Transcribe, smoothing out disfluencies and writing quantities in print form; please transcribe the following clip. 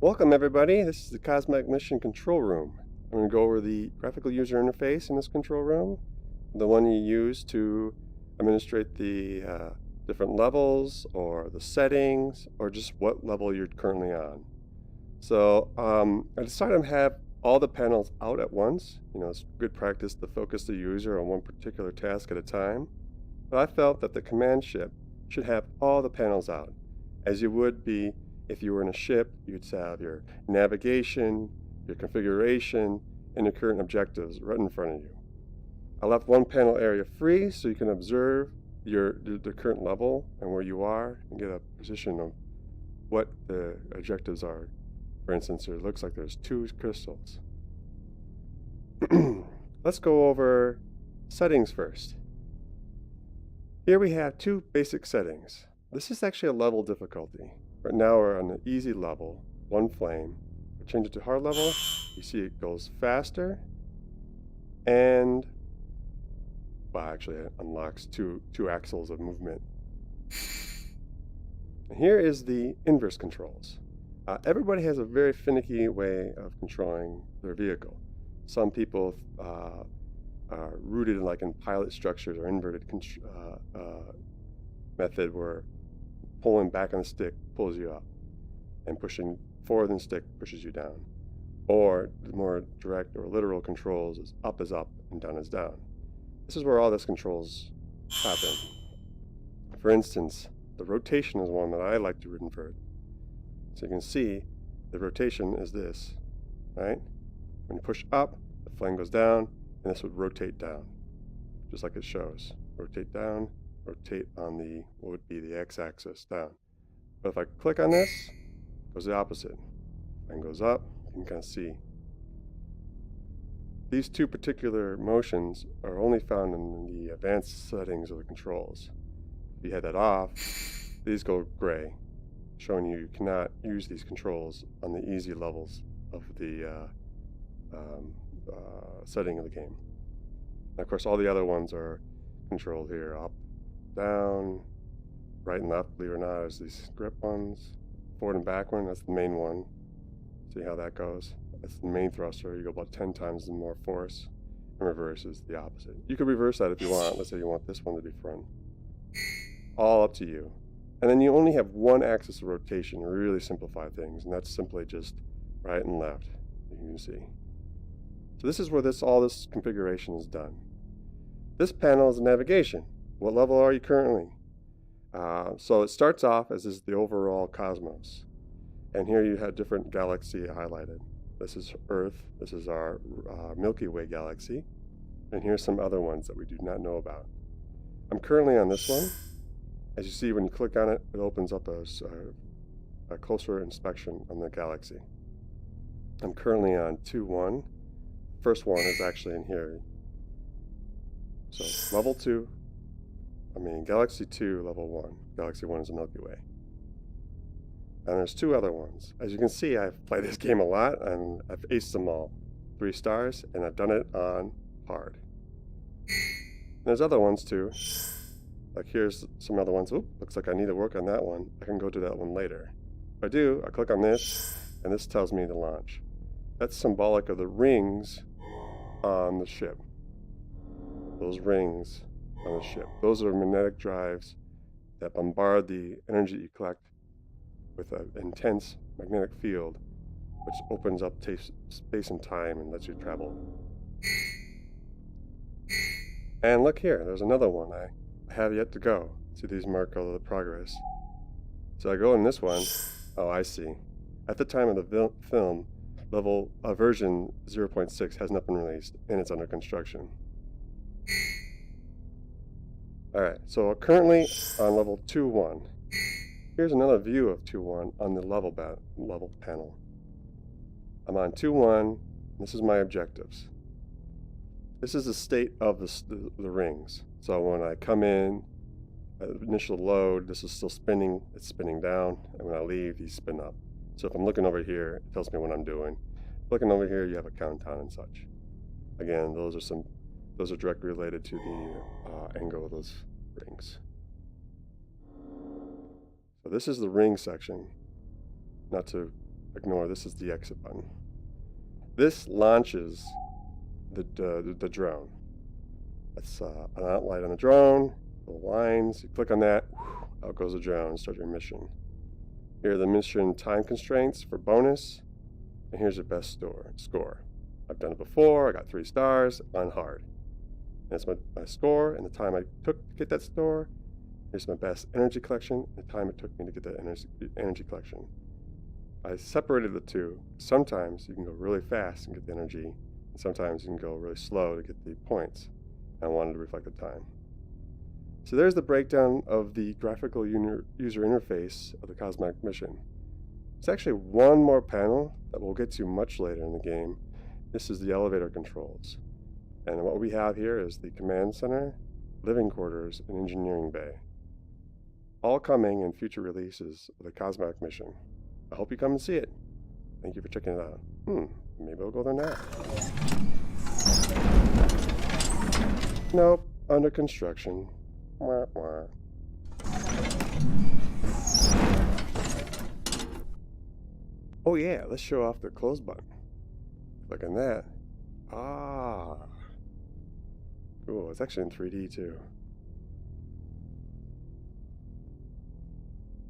Welcome everybody, this is the Cosmotic Mission Control Room. I'm going to go over the graphical user interface in this control room, the one you use to administrate the different levels or the settings or just what level you're currently on. So I decided to have all the panels out at once. It's good practice to focus the user on one particular task at a time. But I felt that the command ship should have all the panels out, as you would be if you were in a ship. You'd have your navigation, your configuration, and your current objectives right in front of you. I left one panel area free so you can observe the current level and where you are and get a position of what the objectives are. For instance, it looks like there's 2 crystals. Let's go over settings first. Here we have 2 basic settings. This is actually a level difficulty. Right now we're on the easy level, 1 flame. We change it to hard level, you see it goes faster, and well, actually it unlocks two axles of movement. And here is the inverse controls. Everybody has a very finicky way of controlling their vehicle. Some people are rooted in pilot structures or inverted method where pulling back on the stick pulls you up and pushing forward on the stick pushes you down. Or the more direct or literal controls is up and down is down. This is where all this controls happen. For instance, the rotation is one that I like to invert. So you can see the rotation is this, right? When you push up, the flame goes down, and this would rotate down, just like it shows. Rotate down, rotate on what would be the x-axis down. But if I click on this, it goes the opposite. Flame goes up, you can kind of see. These 2 particular motions are only found in the advanced settings of the controls. If you had that off, these go gray, showing you cannot use these controls on the easy levels of the setting of the game. And of course, all the other ones are controlled here: up, down, right and left. Believe it or not, there's these grip ones. Forward and backward, that's the main one. See how that goes? That's the main thruster. You go about 10 times more force. And reverse is the opposite. You could reverse that if you want. Let's say you want this one to be front. All up to you. And then you only have 1 axis of rotation to really simplify things, and that's simply just right and left, you can see. So this is where all this configuration is done. This panel is navigation. What level are you currently? So it starts off as is the overall cosmos. And here you have different galaxy highlighted. This is Earth, this is our Milky Way galaxy, and here's some other ones that we do not know about. I'm currently on this one. As you see, when you click on it, it opens up a closer inspection on the galaxy. I'm currently on 2-1. First one is actually in here. So level 2, Galaxy 2, level 1. Galaxy 1 is the Milky Way. And there's 2 other ones. As you can see, I've played this game a lot, and I've aced them all. 3 stars, and I've done it on hard. And there's other ones too. Like here's some other ones. Oop, looks like I need to work on that one. I can go to that one later. If I do, I click on this, and this tells me to launch. That's symbolic of the rings on the ship. Those rings on the ship. Those are magnetic drives that bombard the energy you collect with an intense magnetic field, which opens up space and time and lets you travel. And look here, there's another one I have yet to go. See, these mark all the progress. So I go in this one. Oh, I see. At the time of the film, version 0.6 has not been released, and it's under construction. Alright, so currently on level 2-1. Here's another view of 2-1 on the level panel. I'm on 2-1. This is my objectives. This is the state of the rings. So when I come in, at initial load, this is still spinning. It's spinning down, and when I leave, these spin up. So if I'm looking over here, it tells me what I'm doing. Looking over here, you have a countdown and such. Again, those are directly related to the angle of those rings. So this is the ring section. Not to ignore, this is the exit button. This launches the drone. That's an outline on the drone, the lines, you click on that, out goes the drone, start your mission. Here are the mission time constraints for bonus, and here's your best score. I've done it before, I got 3 stars on hard. That's my score and the time I took to get that score. Here's my best energy collection, and the time it took me to get that energy collection. I separated the two. Sometimes you can go really fast and get the energy, and sometimes you can go really slow to get the points. I wanted to reflect the time. So there's the breakdown of the graphical user interface of the Cosmotic mission. There's actually one more panel that we'll get to much later in the game. This is the elevator controls. And what we have here is the command center, living quarters, and engineering bay. All coming in future releases of the Cosmotic mission. I hope you come and see it. Thank you for checking it out. Maybe I'll go there now. Nope, under construction. Wah, wah. Oh yeah, let's show off the close button. Click on that. Ah. Cool, it's actually in 3D too.